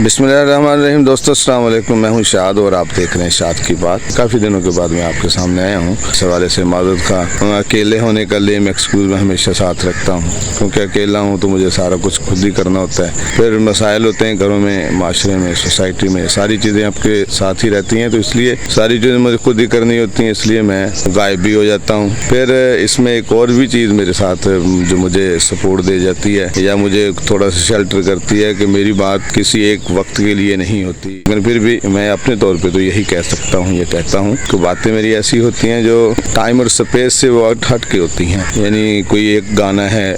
बिस्मिल्लाहिर्रहमानिर्रहीम। दोस्तों अस्सलाम वालेकुम, मैं हूं शाद और आप देख रहे हैं शाद की बात। काफ़ी दिनों के बाद मैं आपके सामने आया हूं। इस हवाले से माजूद का अकेले होने का लेम एक्सक्यूज़ मैं हमेशा साथ रखता हूं, क्योंकि अकेला हूं तो मुझे सारा कुछ खुद ही करना होता है। फिर मसाइल होते हैं घरों में, माशरे में, सोसाइटी में, सारी चीज़ें आपके साथ ही रहती हैं, तो इसलिए सारी चीज़ें मुझे खुद ही करनी होती हैं, इसलिए मैं गायब भी हो जाता हूँ। फिर इसमें एक और भी चीज़ मेरे साथ जो मुझे सपोर्ट दे जाती है या मुझे थोड़ा सा शेल्टर करती है कि मेरी बात किसी एक वक्त के लिए नहीं होती, लेकिन फिर भी मैं अपने तौर पे तो यही कह सकता हूँ, ये कहता हूँ कि बातें मेरी ऐसी होती हैं जो टाइम और स्पेस से वो हट के होती हैं। यानी कोई एक गाना है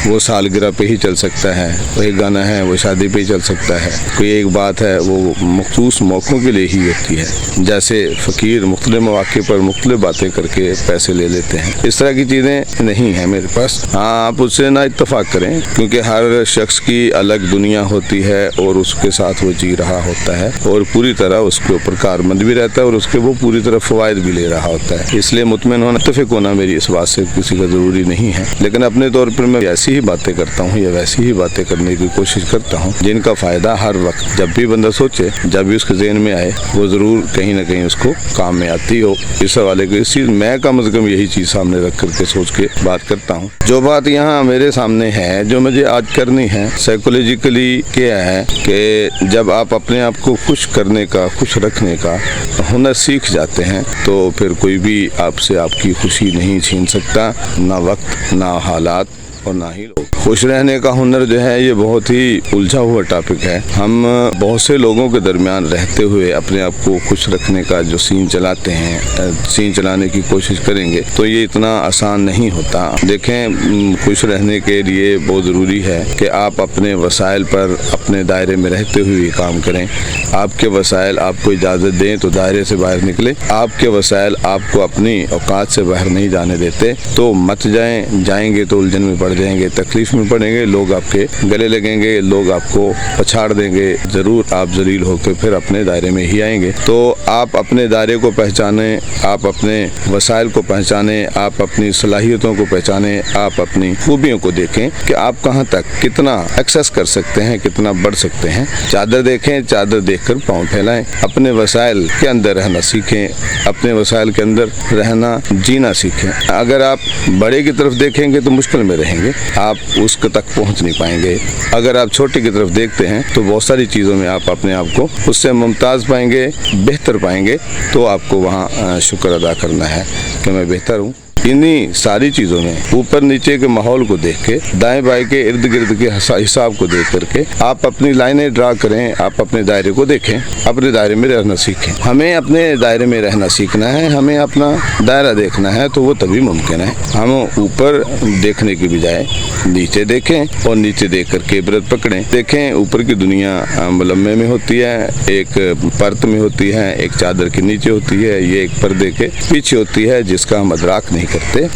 वो सालगिरह पे ही चल सकता है, कोई एक गाना है वो शादी पे ही चल सकता है, कोई एक बात है वो मखसूस मौक़ों के लिए ही होती है। जैसे फ़कीर मुख्तलिफ मौक़े पर मुख्तलिफ बातें करके पैसे ले लेते हैं, इस तरह की चीज़ें नहीं हैं मेरे पास। हाँ, आप उससे ना इत्तफाक करें, क्योंकि हर शख्स की अलग दुनिया होती है और उसके साथ वो जी रहा होता है और पूरी तरह उसके ऊपर कारमंद भी रहता है और उसके वो पूरी तरह फ़वाइद भी ले रहा होता है। इसलिए मुतमिन होना, मुत्तफ़िक़ होना मेरी इस बात से किसी का ज़रूरी नहीं है, लेकिन अपने तौर पर मैं ऐसी ही बातें करता हूँ या वैसी ही बातें करने की कोशिश करता हूँ जिनका फ़ायदा हर वक्त जब भी बंदा सोचे, जब भी उसके ज़हन में आए, वो ज़रूर कहीं ना कहीं उसको काम में आती हो। इस हवाले को इस चीज़ मैं कम अज़ कम यही चीज़ सामने रख करके सोच के बात करता हूँ। जो बात यहाँ मेरे सामने है, जो मुझे आज करनी है, साइकोलॉजिकली क्या है कि जब आप अपने आप को खुश करने का, खुश रखने का हुनर सीख जाते हैं तो फिर कोई भी आपसे आपकी खुशी नहीं छीन सकता, ना वक्त, ना हालात और ना ही लोग। खुश रहने का हुनर जो है ये बहुत ही उलझा हुआ टॉपिक है। हम बहुत से लोगों के दरमियान रहते हुए अपने आप को खुश रखने का जो सीन चलाते हैं, सीन चलाने की कोशिश करेंगे तो ये इतना आसान नहीं होता। देखें, खुश रहने के लिए बहुत ज़रूरी है कि आप अपने वसाइल पर अपने दायरे में रहते हुए काम करें। आपके वसाइल आपको इजाज़त दें तो दायरे से बाहर निकले, आपके वसाइल आपको अपनी औकात से बाहर नहीं जाने देते तो मत जाएं। जाएंगे तो उलझन में पड़ जाएंगे, तकलीफ में पड़ेंगे, लोग आपके गले लगेंगे, लोग आपको पछाड़ देंगे, ज़रूर आप जलील होकर फिर अपने दायरे में ही आएंगे। तो आप अपने दायरे को पहचानें, आप अपने वसाइल को पहचानें, आप अपनी सलाहियतों को पहचानें, आप अपनी खूबियों को देखें कि आप कहाँ तक कितना एक्सेस कर सकते हैं, कितना बढ़ सकते हैं। चादर देखें, चादर देखकर पाँव फैलाएं, अपने वसाइल के अंदर रहना सीखें, अपने वसाइल के अंदर रहना, जीना सीखें। अगर आप बड़े की तरफ देखेंगे तो मुश्किल में रहेंगे, आप उसके तक पहुंच नहीं पाएंगे। अगर आप छोटे की तरफ देखते हैं तो बहुत सारी चीज़ों में आप अपने आप को उससे मुमताज़ पाएंगे, बेहतर पाएंगे। तो आपको वहाँ शुक्र अदा करना है कि मैं बेहतर हूँ। इन्हीं सारी चीज़ों में ऊपर नीचे के माहौल को देख के, दाएं बाएं के इर्द गिर्द के हिसाब को देख करके आप अपनी लाइनें ड्रा करें, आप अपने दायरे को देखें, अपने दायरे में रहना सीखें। हमें अपने दायरे में रहना सीखना है, हमें अपना दायरा देखना है, तो वो तभी मुमकिन है। हम ऊपर देखने की बजाय नीचे देखें और नीचे देख करके इबरत पकड़ें। देखें, ऊपर की दुनिया मुलम्मे में होती है, एक परत में होती है, एक चादर के नीचे होती है, ये एक पर्दे के पीछे होती है जिसका हम अदराक नहीं करते।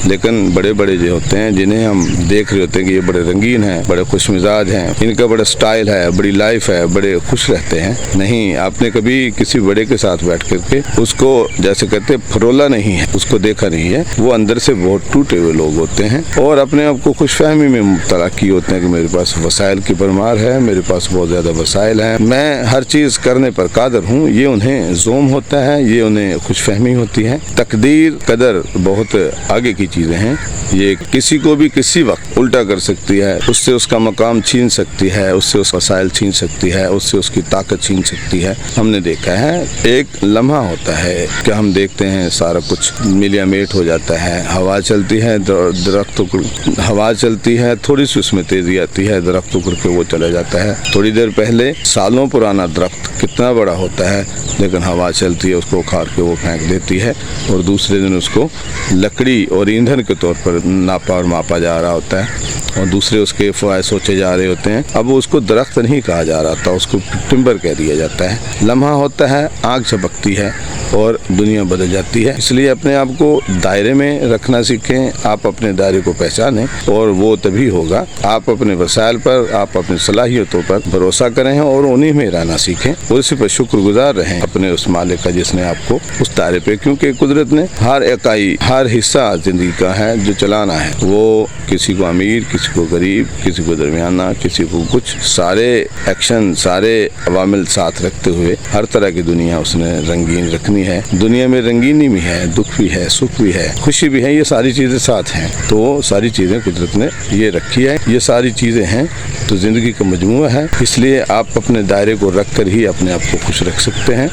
लेकिन बड़े बड़े जो होते हैं जिन्हें हम देख रहे होते हैं कि ये बड़े रंगीन हैं, बड़े खुश मिजाज हैं, इनका बड़ा स्टाइल है, बड़ी लाइफ है, बड़े खुश रहते हैं। नहीं, आपने कभी किसी बड़े के साथ बैठ करके उसको, जैसे कहते हैं, फरोला नहीं है, उसको देखा नहीं है। वो अंदर से बहुत टूटे हुए लोग होते हैं और अपने आप को खुशफहमी में मुब्तला किए होते हैं कि मेरे पास वसाइल की भरमार है, मेरे पास बहुत ज़्यादा वसाइल है, मैं हर चीज़ करने पर कादर हूँ। ये उन्हें ज़ोम होता है, ये उन्हें खुशफहमी होती है। तकदीर, कदर बहुत आगे की चीज़ें हैं। ये किसी को भी किसी वक्त उल्टा कर सकती है, उससे उसका मकाम छीन सकती है, उससे उसका वसाइल छीन सकती है, उससे उसकी ताकत छीन सकती है। हमने देखा है, एक लम्हा होता है कि हम देखते हैं सारा कुछ मिलिया मेट हो जाता है। हवा चलती है, दरख्त हवा चलती है, थोड़ी सी उसमें तेजी आती है, दरख्त उखड़ के वो चला जाता है। थोड़ी देर पहले सालों पुराना दरख्त कितना बड़ा होता है, लेकिन हवा चलती है, उसको उखाड़ के वो फेंक देती है और दूसरे दिन उसको लकड़ी और ईंधन के तौर पर नापा और मापा जा रहा होता है और दूसरे उसके फ़वाइद सोचे जा रहे होते हैं। अब उसको दरख्त नहीं कहा जा रहा था, उसको टिम्बर कह दिया जाता है। लम्हा होता है, आग झपकती है और दुनिया बदल जाती है। इसलिए अपने आप को दायरे में रखना सीखें, आप अपने दायरे को पहचानें और वो तभी होगा। आप अपने वसाइल पर, आप अपनी सलाहियतों पर भरोसा करें और उन्हीं में रहना सीखें और इसी पर शुक्रगुजार रहें अपने उस मालिक का जिसने आपको उस दायरे पे, क्योंकि कुदरत ने हर इकाई, हर हिस्सा حصہ ज़िंदगी का है जो चलाना है, वो किसी को अमीर, किसी को गरीब, किसी को दरमियाना, किसी को कुछ, सारे एक्शन, सारे अवामिल साथ रखते हुए हर तरह की दुनिया उसने रंगीन रखनी है। दुनिया में रंगीनी भी है, दुख भी है, सुख भी है, खुशी भी है, ये सारी चीज़ें साथ हैं। तो सारी चीज़ें कुदरत ने ये रखी है, ये सारी चीज़ें हैं तो ज़िंदगी का मजमूआ है। इसलिए आप अपने दायरे को रख कर ही अपने आप को खुश रख सकते हैं।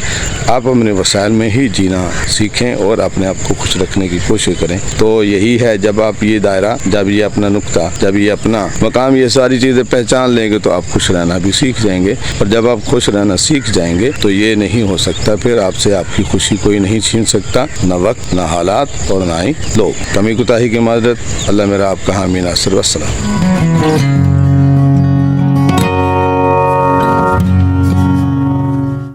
आप अपने वसाइल में ही जीना सीखें और अपने आप को खुश रखने की कोशिश करें। तो यही है, जब आप ये दायरा, जब ये अपना नुक्ता, जब ये अपना मकाम, ये सारी चीज़ें पहचान लेंगे तो आप खुश रहना भी सीख जाएंगे। और जब आप खुश रहना सीख जाएंगे तो ये नहीं हो सकता, फिर आपसे आपकी खुशी कोई नहीं छीन सकता, ना वक्त, ना हालात और ना ही लोग। कमी कुताही की माजरत। अल्लाह मेरा आपका हामी नासिर। वस्सलाम।